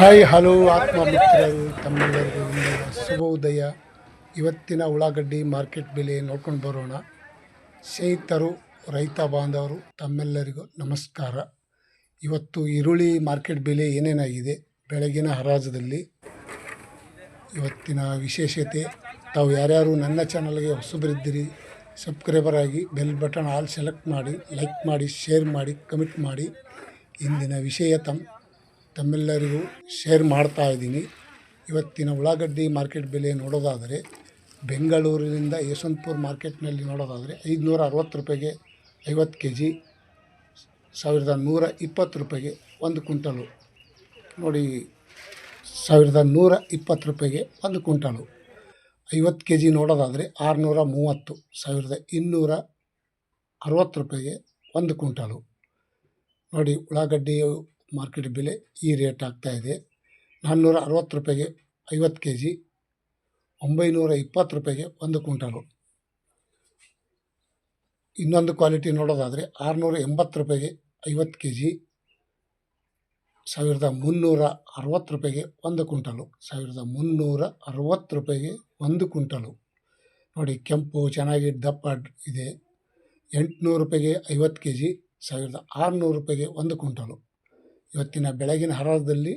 Hi hello ಆತ್ಮ ಮಿತ್ರರು ತಮ್ಮೆಲ್ಲರಿಗೂ ಇಂದಿನ ಶುಭೋದಯ. ಇವತ್ತಿನ ಉಳ್ಳಾಗಡ್ಡಿ ಮಾರ್ಕೆಟ್ ಬೆಲೆ ನೋಡ್ಕೊಂಡು ಬರೋಣ. ಸ್ನೇಹಿತರು, ರೈತ ಬಾಂಧವರು ತಮ್ಮೆಲ್ಲರಿಗೂ ನಮಸ್ಕಾರ. ಇವತ್ತು ಈರುಳ್ಳಿ ಮಾರ್ಕೆಟ್ ಬೆಲೆ ಏನೇನಾಗಿದೆ ಬೆಳಗಿನ ಹರಾಜದಲ್ಲಿ ಇವತ್ತಿನ ವಿಶೇಷತೆ. ತಾವು ಯಾರ್ಯಾರು ನನ್ನ ಚಾನಲ್ಗೆ ಹೊಸಬರಿದ್ದೀರಿ ಸಬ್ಸ್ಕ್ರೈಬರ್ ಆಗಿ ಬೆಲ್ ಬಟನ್ ಆಲ್ ಸೆಲೆಕ್ಟ್ ಮಾಡಿ, ಲೈಕ್ ಮಾಡಿ, ಶೇರ್ ಮಾಡಿ, ಕಮೆಂಟ್ ಮಾಡಿ. ಇಂದಿನ ವಿಷಯ ತಮ್ಮೆಲ್ಲರಿಗೂ ಶೇರ್ ಮಾಡ್ತಾ ಇದ್ದೀನಿ. ಇವತ್ತಿನ ಉಳ್ಳಾಗಡ್ಡಿ ಮಾರ್ಕೆಟ್ ಬೆಲೆ ನೋಡೋದಾದರೆ ಬೆಂಗಳೂರಿನಿಂದ ಯಶವಂತಪುರ ಮಾರ್ಕೆಟ್ನಲ್ಲಿ ನೋಡೋದಾದರೆ 560 ರೂಪಾಯಿಗೆ 50 kg, 1120 ರೂಪಾಯಿಗೆ 1 ಕ್ವಿಂಟಲು. ನೋಡಿ, 1120 ರೂಪಾಯಿಗೆ 1 ಕ್ವಿಂಟಲು. 50 kg ನೋಡೋದಾದರೆ 630, 1260 ರೂಪಾಯಿಗೆ 1 ಕ್ವಿಂಟಲು. ನೋಡಿ, ಉಳ್ಳಾಗಡ್ಡಿ ಮಾರ್ಕೆಟ್ ಬೆಲೆ ಈ ರೇಟ್ ಆಗ್ತಾಯಿದೆ. 460 ರೂಪಾಯಿಗೆ 50 kg, 920 ರೂಪಾಯಿಗೆ 1 ಕ್ವಿಂಟಲು. ಇನ್ನೊಂದು ಕ್ವಾಲಿಟಿ ನೋಡೋದಾದರೆ 680 ರೂಪಾಯಿಗೆ 50 kg, 1360 ರೂಪಾಯಿಗೆ 1 ಕ್ವಿಂಟಲು. 1360 ರೂಪಾಯಿಗೆ 1 ಕ್ವಿಂಟಲು. ನೋಡಿ, ಕೆಂಪು ಚೆನ್ನಾಗಿ ದಪ್ಪ ಇದೆ. 800 ರೂಪಾಯಿಗೆ 50 kg, 1600 ರೂಪಾಯಿಗೆ 1 ಕ್ವಿಂಟಲು. ಇವತ್ತಿನ ಬೆಳಗಿನ ಹರಾಜದಲ್ಲಿ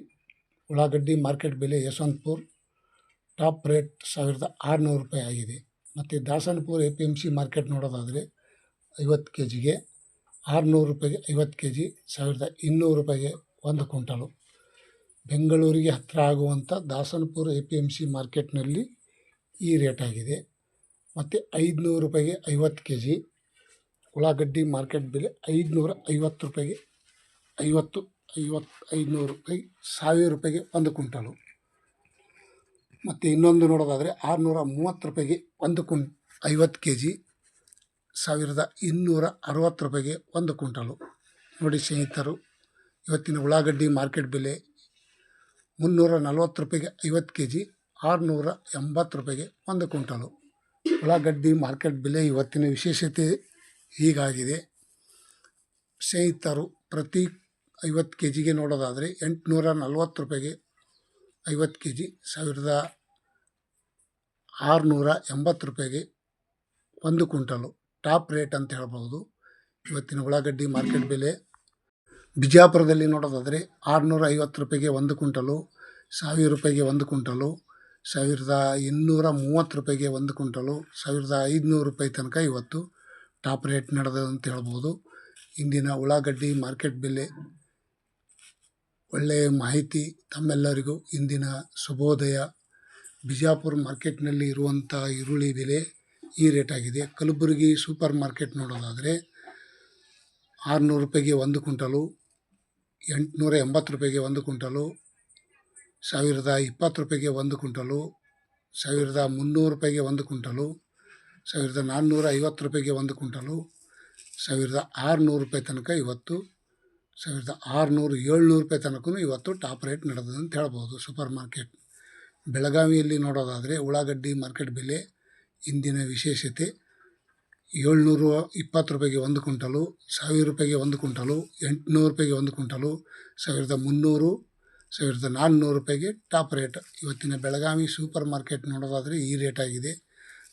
ಉಳ್ಳಾಗಡ್ಡಿ ಮಾರ್ಕೆಟ್ ಬೆಲೆ ಯಶವಂತಪುರ ಟಾಪ್ ರೇಟ್ 1600 ರೂಪಾಯಿ ಆಗಿದೆ. ಮತ್ತು ದಾಸನಪುರ APMC ಮಾರ್ಕೆಟ್ ನೋಡೋದಾದರೆ 50 kgಗೆ 600 ರೂಪಾಯಿಗೆ 50 kg, 1200 ರೂಪಾಯಿಗೆ 1 ಕ್ವಿಂಟಲು. ಬೆಂಗಳೂರಿಗೆ ಹತ್ತಿರ ಆಗುವಂಥ ದಾಸನಪುರ APMC ಮಾರ್ಕೆಟ್ನಲ್ಲಿ ಈ ರೇಟ್ ಆಗಿದೆ. ಮತ್ತು 500 ರೂಪಾಯಿಗೆ 50 kg. ಉಳ್ಳಾಗಡ್ಡಿ ಮಾರ್ಕೆಟ್ ಬೆಲೆ 550 ರೂಪಾಯಿಗೆ 500 ರೂಪಾಯಿ, 1000 ರೂಪಾಯಿಗೆ 1 ಕ್ವಿಂಟಲು. ಮತ್ತು ಇನ್ನೊಂದು ನೋಡೋದಾದರೆ 630 ರೂಪಾಯಿಗೆ 50 kg, 1260 ರೂಪಾಯಿಗೆ 1 ಕ್ವಿಂಟಲು. ನೋಡಿ ಸ್ನೇಹಿತರು, ಇವತ್ತಿನ ಉಳ್ಳಾಗಡ್ಡಿ ಮಾರ್ಕೆಟ್ ಬೆಲೆ 340 ರೂಪಾಯಿಗೆ 50 kg, 680 ರೂಪಾಯಿಗೆ 1 ಕ್ವಿಂಟಲು. ಉಳ್ಳಾಗಡ್ಡಿ ಮಾರ್ಕೆಟ್ ಬೆಲೆ ಇವತ್ತಿನ ವಿಶೇಷತೆ ಹೀಗಾಗಿದೆ. ಸ್ನೇಹಿತರು, ಪ್ರತಿ 50 kgಗೆ ನೋಡೋದಾದರೆ 840 ರೂಪಾಯಿಗೆ 50 kg, 1680 ರೂಪಾಯಿಗೆ 1 ಕ್ವಿಂಟಲು. ಟಾಪ್ ರೇಟ್ ಅಂತ ಹೇಳ್ಬೋದು ಇವತ್ತಿನ ಉಳ್ಳಾಗಡ್ಡಿ ಮಾರ್ಕೆಟ್ ಬೆಲೆ. ಬಿಜಾಪುರದಲ್ಲಿ ನೋಡೋದಾದರೆ 650 ರೂಪಾಯಿಗೆ 1 ಕ್ವಿಂಟಲು, 1000 ರೂಪಾಯಿಗೆ 1 ಕ್ವಿಂಟಲು, 1230 ರೂಪಾಯಿಗೆ 1 ಕ್ವಿಂಟಲು, 1500 ರೂಪಾಯಿ ತನಕ ಇವತ್ತು ಟಾಪ್ ರೇಟ್ ನಡೆದಂತ ಹೇಳ್ಬೋದು. ಇಂದಿನ ಉಳ್ಳಾಗಡ್ಡಿ ಮಾರ್ಕೆಟ್ ಬೆಲೆ ಒಳ್ಳೆಯ ಮಾಹಿತಿ ತಮ್ಮೆಲ್ಲರಿಗೂ ಇಂದಿನ ಶುಭೋದಯ. ಬಿಜಾಪುರ ಮಾರ್ಕೆಟ್ನಲ್ಲಿ ಇರುವಂಥ ಈರುಳ್ಳಿ ಬೆಲೆ ಈ ರೇಟ್ ಆಗಿದೆ. ಕಲಬುರಗಿ ಸೂಪರ್ ಮಾರ್ಕೆಟ್ ನೋಡೋದಾದರೆ 600 ರೂಪಾಯಿಗೆ 1 ಕ್ವಿಂಟಲು, 880 ರೂಪಾಯಿಗೆ 1 ಕ್ವಿಂಟಲು, 1020 ರೂಪಾಯಿಗೆ 1 ಕ್ವಿಂಟಲು, 1300 ರೂಪಾಯಿಗೆ 1 ಕ್ವಿಂಟಲು, 1450 ರೂಪಾಯಿಗೆ 1 ಕ್ವಿಂಟಲು, 1600 ರೂಪಾಯಿ ತನಕ ಇವತ್ತು, 1600, 700 ರೂಪಾಯಿ ತನಕ ಇವತ್ತು ಟಾಪ್ ರೇಟ್ ನಡೆದಂತ ಹೇಳ್ಬೋದು ಸೂಪರ್ ಮಾರ್ಕೆಟ್. ಬೆಳಗಾವಿಯಲ್ಲಿ ನೋಡೋದಾದರೆ ಉಳ್ಳಾಗಡ್ಡಿ ಮಾರ್ಕೆಟ್ ಬೆಲೆ ಇಂದಿನ ವಿಶೇಷತೆ 720 ರೂಪಾಯಿಗೆ 1 ಕ್ವಿಂಟಲು, 1000 ರೂಪಾಯಿಗೆ 1 ಕ್ವಿಂಟಲು, 800 ರೂಪಾಯಿಗೆ 1 ಕ್ವಿಂಟಲು, 1300, 1400 ರೂಪಾಯಿಗೆ ಟಾಪ್ ರೇಟ್. ಇವತ್ತಿನ ಬೆಳಗಾವಿ ಸೂಪರ್ ಮಾರ್ಕೆಟ್ ನೋಡೋದಾದರೆ ಈ ರೇಟ್ ಆಗಿದೆ.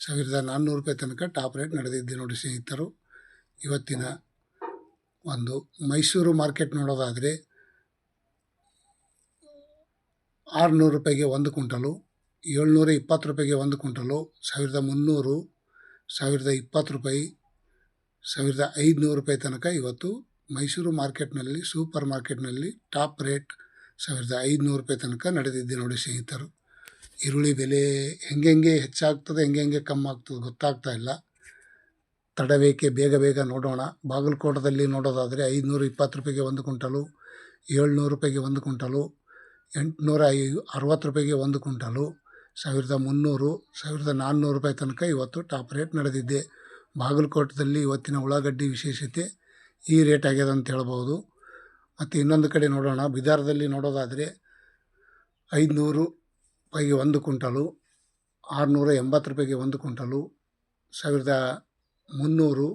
1400 ರೂಪಾಯಿ ತನಕ ಟಾಪ್ ರೇಟ್ ನಡೆದಿದೆ. ನೋಡಿ ಸ್ನೇಹಿತರು, ಇವತ್ತಿನ ಒಂದು ಮೈಸೂರು ಮಾರ್ಕೆಟ್ ನೋಡೋದಾದರೆ 600 ರೂಪಾಯಿಗೆ 1 ಕ್ವಿಂಟಲು, 720 ರೂಪಾಯಿಗೆ 1 ಕ್ವಿಂಟಲು, 1300, 1020 ರೂಪಾಯಿ, 1500 ರೂಪಾಯಿ ತನಕ ಇವತ್ತು ಮೈಸೂರು ಮಾರ್ಕೆಟ್ನಲ್ಲಿ ಸೂಪರ್ ಮಾರ್ಕೆಟ್ನಲ್ಲಿ ಟಾಪ್ ರೇಟ್ 1500 ರೂಪಾಯಿ ತನಕ ನಡೆದಿದೆ. ನೋಡಿ ಸ್ನೇಹಿತರು, ಈರುಳ್ಳಿ ಬೆಲೆ ಹೆಂಗೆ ಹೆಚ್ಚಾಗ್ತದೆ, ಹೆಂಗೆ ಕಮ್ಮಿ ಆಗ್ತದೆ ಗೊತ್ತಾಗ್ತಾ ಇಲ್ಲ. ತಡಬೇಕೆ, ಬೇಗ ನೋಡೋಣ. ಬಾಗಲಕೋಟದಲ್ಲಿ ನೋಡೋದಾದರೆ 520 ರೂಪಾಯಿಗೆ 1 ಕ್ವಿಂಟಲು, 700 ರೂಪಾಯಿಗೆ 1 ಕ್ವಿಂಟಲು, 860 ರೂಪಾಯಿಗೆ 1 ಕ್ವಿಂಟಲು, 1300, 1400 ರೂಪಾಯಿ ತನಕ ಇವತ್ತು ಟಾಪ್ ರೇಟ್ ನಡೆದಿದೆ. ಬಾಗಲಕೋಟದಲ್ಲಿ ಇವತ್ತಿನ ಉಳ್ಳಾಗಡ್ಡಿ ವಿಶೇಷತೆ ಈ ರೇಟ್ ಆಗ್ಯದ ಅಂತ ಹೇಳ್ಬೋದು. ಮತ್ತು ಇನ್ನೊಂದು ಕಡೆ ನೋಡೋಣ, ಬಿದಾರದಲ್ಲಿ ನೋಡೋದಾದರೆ 500 ರೂಪಾಯಿಗೆ 1 ಕ್ವಿಂಟಲು, 680 ರೂಪಾಯಿಗೆ 1 ಕ್ವಿಂಟಲು, 1300,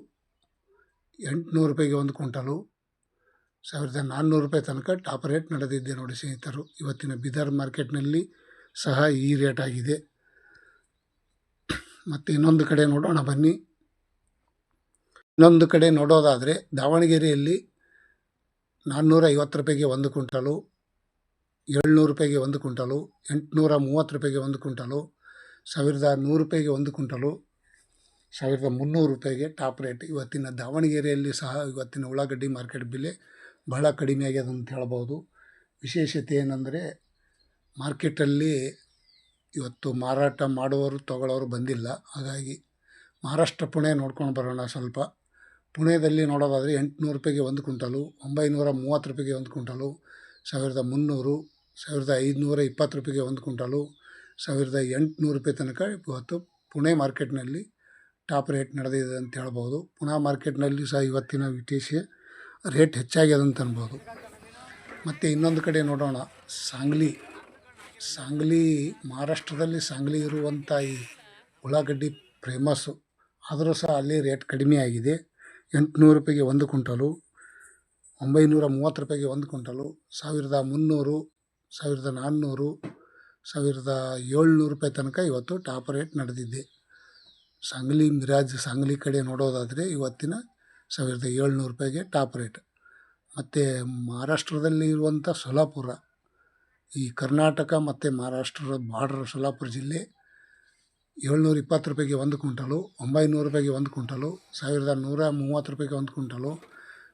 800 ರೂಪಾಯಿಗೆ 1 ಕ್ವಿಂಟಲು, 1400 ತನಕ ಟಾಪ್ ರೇಟ್ ನಡೆದಿದೆ ನೋಡಿ ಸ್ನೇಹಿತರು. ಇವತ್ತಿನ ಬೀದರ್ ಮಾರ್ಕೆಟ್ನಲ್ಲಿ ಸಹ ಈ ರೇಟ್ ಆಗಿದೆ. ಮತ್ತು ಇನ್ನೊಂದು ಕಡೆ ನೋಡೋಣ ಬನ್ನಿ. ಇನ್ನೊಂದು ಕಡೆ ನೋಡೋದಾದರೆ ದಾವಣಗೆರೆಯಲ್ಲಿ 450 ರೂಪಾಯಿಗೆ 1 ಕ್ವಿಂಟಲು, 700 ರೂಪಾಯಿಗೆ 1 ಕ್ವಿಂಟಲು, 830 ರೂಪಾಯಿಗೆ 1 ಕ್ವಿಂಟಲು, 1100 ರೂಪಾಯಿಗೆ 1 ಕ್ವಿಂಟಲು, 1300 ರೂಪಾಯಿಗೆ ಟಾಪ್ ರೇಟ್. ಇವತ್ತಿನ ದಾವಣಗೆರೆಯಲ್ಲಿ ಸಹ ಇವತ್ತಿನ ಉಳ್ಳಾಗಡ್ಡಿ ಮಾರ್ಕೆಟ್ ಬೆಲೆ ಬಹಳ ಕಡಿಮೆ ಆಗ್ಯದ ಅಂತ ಹೇಳ್ಬೋದು. ವಿಶೇಷತೆ ಏನಂದರೆ ಮಾರ್ಕೆಟಲ್ಲಿ ಇವತ್ತು ಮಾರಾಟ ಮಾಡುವವರು ತಗೊಳ್ಳೋರು ಬಂದಿಲ್ಲ. ಹಾಗಾಗಿ ಮಹಾರಾಷ್ಟ್ರ ಪುಣೆ ನೋಡ್ಕೊಂಡು ಬರೋಣ ಸ್ವಲ್ಪ. ಪುಣೆದಲ್ಲಿ ನೋಡೋದಾದರೆ 800 ರೂಪಾಯಿಗೆ 1 ಕ್ವಿಂಟಲು, 930 ರೂಪಾಯಿಗೆ 1 ಕ್ವಿಂಟಲು, 1300, 1520 ರೂಪಾಯಿಗೆ 1 ಕ್ವಿಂಟಲು, 1800 ರೂಪಾಯಿ ತನಕ ಇವತ್ತು ಪುಣೆ ಮಾರ್ಕೆಟ್ನಲ್ಲಿ ಟಾಪ್ ರೇಟ್ ನಡೆದಿದೆ ಅಂತ ಹೇಳ್ಬೋದು. ಪುಣೆ ಮಾರ್ಕೆಟ್ನಲ್ಲಿ ಸಹ ಇವತ್ತಿನ ವಿಶೇಷ ರೇಟ್ ಹೆಚ್ಚಾಗ್ಯದ ಅಂತ ಅನ್ಬೋದು. ಮತ್ತು ಇನ್ನೊಂದು ಕಡೆ ನೋಡೋಣ, ಸಾಂಗ್ಲಿ ಮಹಾರಾಷ್ಟ್ರದಲ್ಲಿ ಸಾಂಗ್ಲಿ ಇರುವಂಥ ಈ ಉಳ್ಳಾಗಡ್ಡಿ ಫೇಮಸ್ಸು. ಆದರೂ ಸಹ ಅಲ್ಲಿ ರೇಟ್ ಕಡಿಮೆ ಆಗಿದೆ. 800 ರೂಪಾಯಿಗೆ 1 ಕ್ವಿಂಟಲು, 930 ರೂಪಾಯಿಗೆ 1 ಕ್ವಿಂಟಲು, 1300, 1400, 1700 ರೂಪಾಯಿ ತನಕ ಇವತ್ತು ಟಾಪ್ ರೇಟ್ ನಡೆದಿದೆ. ಸಾಂಗ್ಲಿ ಕಡೆ ನೋಡೋದಾದರೆ ಇವತ್ತಿನ 1700 ರೂಪಾಯಿಗೆ ಟಾಪ್ ರೇಟ್. ಮತ್ತು ಮಹಾರಾಷ್ಟ್ರದಲ್ಲಿ ಇರುವಂಥ ಸೊಲ್ಲಾಪುರ, ಈ ಕರ್ನಾಟಕ ಮತ್ತು ಮಹಾರಾಷ್ಟ್ರದ ಬಾರ್ಡರ್ ಸೊಲ್ಲಾಪುರ ಜಿಲ್ಲೆ 720 ರೂಪಾಯಿಗೆ 1 ಕ್ವಿಂಟಲು, 900 ರೂಪಾಯಿಗೆ 1 ಕ್ವಿಂಟಲು, 1130 ರೂಪಾಯಿಗೆ 1 ಕ್ವಿಂಟಲು,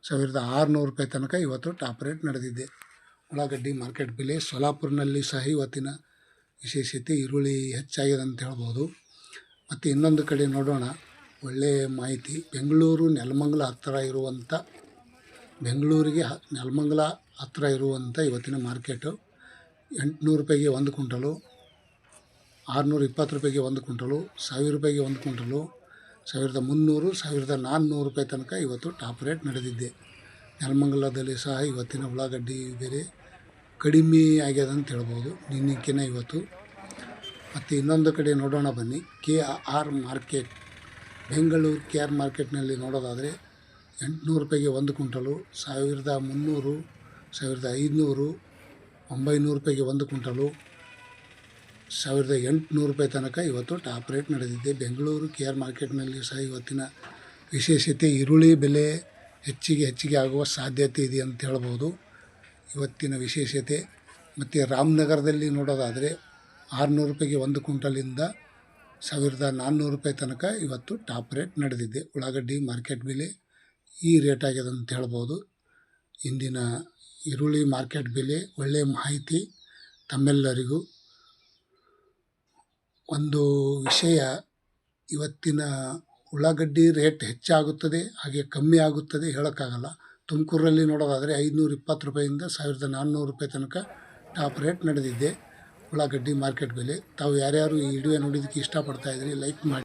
1600 ರೂಪಾಯಿ ತನಕ ಇವತ್ತು ಟಾಪ್ ರೇಟ್ ನಡೆದಿದೆ ಉಳ್ಳಾಗಡ್ಡಿ ಮಾರ್ಕೆಟ್ ಬೆಲೆ. ಸೊಲ್ಲಾಪುರ್ನಲ್ಲಿ ಸಹ ಇವತ್ತಿನ ವಿಶೇಷತೆ ಈರುಳ್ಳಿ ಹೆಚ್ಚಾಗಿದೆ ಅಂತ ಹೇಳ್ಬೋದು. ಮತ್ತು ಇನ್ನೊಂದು ಕಡೆ ನೋಡೋಣ, ಒಳ್ಳೆಯ ಮಾಹಿತಿ. ನೆಲಮಂಗಲ ಹತ್ತಿರ ಇರುವಂಥ ಇವತ್ತಿನ ಮಾರ್ಕೆಟು 800 ರೂಪಾಯಿಗೆ 1 ಕ್ವಿಂಟಲು, 620 ರೂಪಾಯಿಗೆ 1 ಕ್ವಿಂಟಲು, 1000 ರೂಪಾಯಿಗೆ 1 ಕ್ವಿಂಟಲು, 1300, 1400 ರೂಪಾಯಿ ತನಕ ಇವತ್ತು ಟಾಪ್ ರೇಟ್ ನಡೆದಿದೆ. ನೆಲಮಂಗಲದಲ್ಲಿ ಸಹ ಇವತ್ತಿನ ಉಳ್ಳಾಗಡ್ಡಿ ಬೆಲೆ ಕಡಿಮೆ ಆಗ್ಯದ ಅಂತ ಹೇಳ್ಬೋದು ನಿನ್ನೆಕ್ಕಿಂತ ಇವತ್ತು. ಮತ್ತು ಇನ್ನೊಂದು ಕಡೆ ನೋಡೋಣ ಬನ್ನಿ, KR ಮಾರ್ಕೆಟ್. ಬೆಂಗಳೂರು KR ಮಾರ್ಕೆಟ್ನಲ್ಲಿ ನೋಡೋದಾದರೆ 800 ರೂಪಾಯಿಗೆ 1 ಕ್ವಿಂಟಲು, 1300, 1500, 900 ರೂಪಾಯಿಗೆ 1 ಕ್ವಿಂಟಲು, 1800 ರೂಪಾಯಿ ತನಕ ಇವತ್ತು ಟಾಪ್ ರೇಟ್ ನಡೆದಿದೆ. ಬೆಂಗಳೂರು KR ಮಾರ್ಕೆಟ್ನಲ್ಲಿ ಸಹ ಇವತ್ತಿನ ವಿಶೇಷತೆ ಈರುಳ್ಳಿ ಬೆಲೆ ಹೆಚ್ಚಿಗೆ ಆಗುವ ಸಾಧ್ಯತೆ ಇದೆ ಅಂತ ಹೇಳ್ಬೋದು ಇವತ್ತಿನ ವಿಶೇಷತೆ. ಮತ್ತು ರಾಮನಗರದಲ್ಲಿ ನೋಡೋದಾದರೆ 600 ರೂಪಾಯಿಗೆ 1 ಕ್ವಿಂಟಲಿಂದ 1400 ರೂಪಾಯಿ ತನಕ ಇವತ್ತು ಟಾಪ್ ರೇಟ್ ನಡೆದಿದೆ. ಉಳ್ಳಾಗಡ್ಡಿ ಮಾರ್ಕೆಟ್ ಬೆಲೆ ಈ ರೇಟ್ ಆಗ್ಯದ ಅಂತ ಹೇಳ್ಬೋದು. ಇಂದಿನ ಈರುಳ್ಳಿ ಮಾರ್ಕೆಟ್ ಬೆಲೆ ಒಳ್ಳೆಯ ಮಾಹಿತಿ ತಮ್ಮೆಲ್ಲರಿಗೂ. ಒಂದು ವಿಷಯ, ಇವತ್ತಿನ ಉಳ್ಳಾಗಡ್ಡಿ ರೇಟ್ ಹೆಚ್ಚಾಗುತ್ತದೆ ಹಾಗೆ ಕಮ್ಮಿ ಆಗುತ್ತದೆ ಹೇಳೋಕ್ಕಾಗಲ್ಲ. ತುಮಕೂರಲ್ಲಿ ನೋಡೋದಾದರೆ 520 ರೂಪಾಯಿಂದ 1400 ರೂಪಾಯಿ ತನಕ ಟಾಪ್ ರೇಟ್ ನಡೆದಿದೆ ಉಳ್ಳಾಗಡ್ಡಿ ಮಾರ್ಕೆಟ್ ಬೆಲೆ. ತಾವು ಯಾರ್ಯಾರು ಈ ವಿಡಿಯೋ ನೋಡೋದಕ್ಕೆ ಇಷ್ಟಪಡ್ತಾಯಿದ್ರಿ ಲೈಕ್ ಮಾಡಿ.